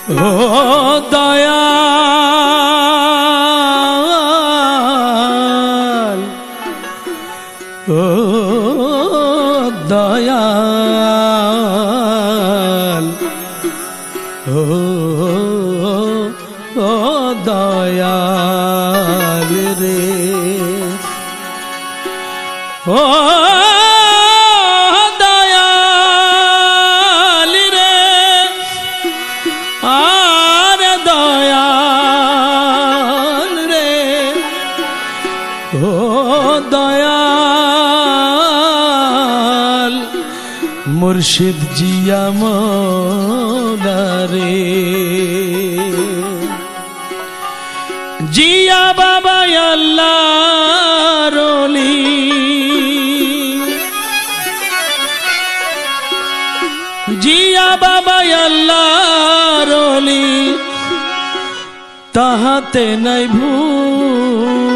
ও দয়াল, ও দয়াল, ও দয়াল রে, ও দয়াল রে, আরে দয়াল রে, ও দয়াল মুর্শিদ জিয়া মওলা রে, জিয়া বাবা আল্লাহর ওলি, জিয়া বাবা আল্লাহর ওলি, তাহাতে নাই ভুল,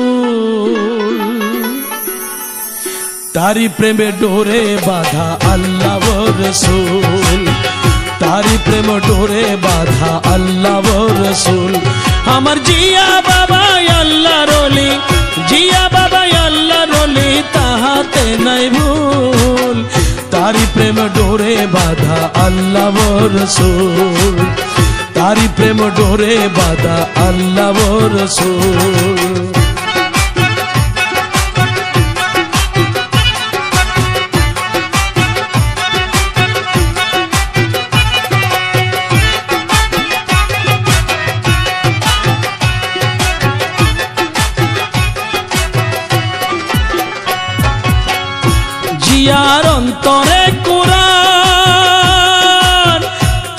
তারি প্রেমে ডোরে বাঁধা আল্লাহ রাসূল, তারি প্রেম ডোরে বাঁধা আল্লাহ রাসূল, আমার জিয়া বাবা আল্লাহর ওলি, জিয়া বাবা আল্লাহর ওলি, তাহাতে নাই ভুল, তারি প্রেম ডোরে বাঁধা আল্লাহ রাসূল, তারি প্রেম ডোরে বাঁধা আল্লাহ রাসূল। জিয়ার অন্তরে কুরআন,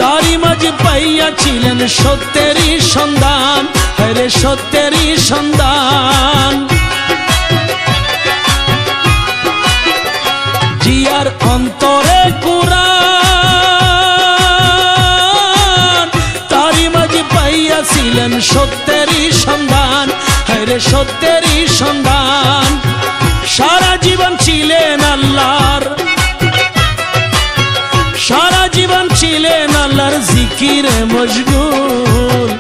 তারি মাঝে পাইয়াছিলেন সত্যেরই সন্ধান, হরে সত্যেরই সন্ধান, জিয়ার অন্তরে কুরআন, তারি মাঝে পাইয়াছিলেন সত্যেরই সন্ধান, হরে সত্যেরই সন্ধান, সারা জীবন ছিলেন আল্লাহর, সারা জীবন ছিলেন আল্লাহর জিকিরে মশগুল,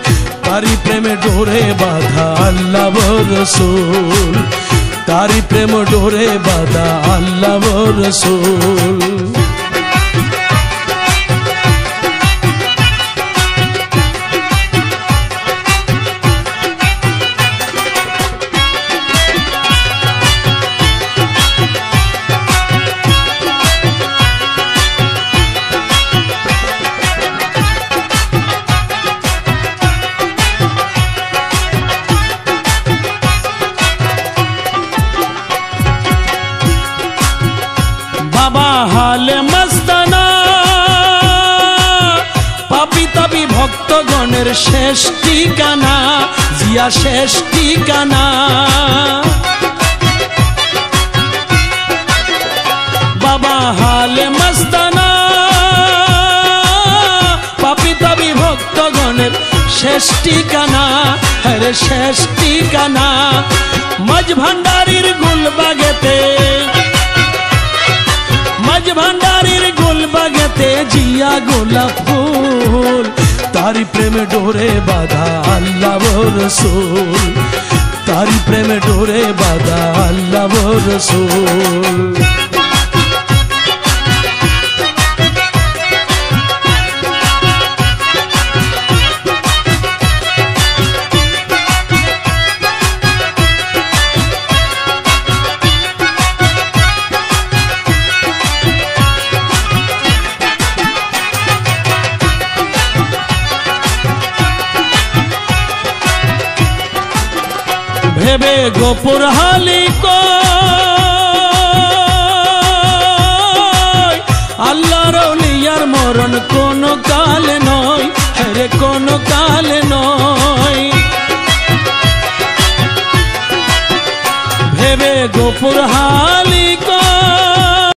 তারি প্রেমে ডোরে বাঁধা আল্লাহ রাসূল, তারি প্রেম ডোরে বাঁধা আল্লাহ রাসূল। বাবা হালে মস্তানা, পাপী তাপী ভক্তগণের শেষ ঠিকানা, জিয়া শেষ ঠিকানা, বাবা হালে মস্তানা, পাপী তাপী ভক্তগণের শেষ ঠিকানা, হরে শেষ ঠিকানা, মাঝ ভান্ডারীর গুলবাগেতে, মাঝ ভান্ডারীর গুলবাগেতে জিয়া গোলাপ ফুল, তারি প্রেমে ডোরে বাঁধা আল্লাহ রাসূল, তারি প্রেমে ডোরে বাঁধা আল্লাহ রাসূল। ভেবে গোপুর হালি কই, আল্লাহর ওলিয়ার মরণ কোন কালে নয়, হরে কোন কালে নয়, ভেবে গোপুর হালি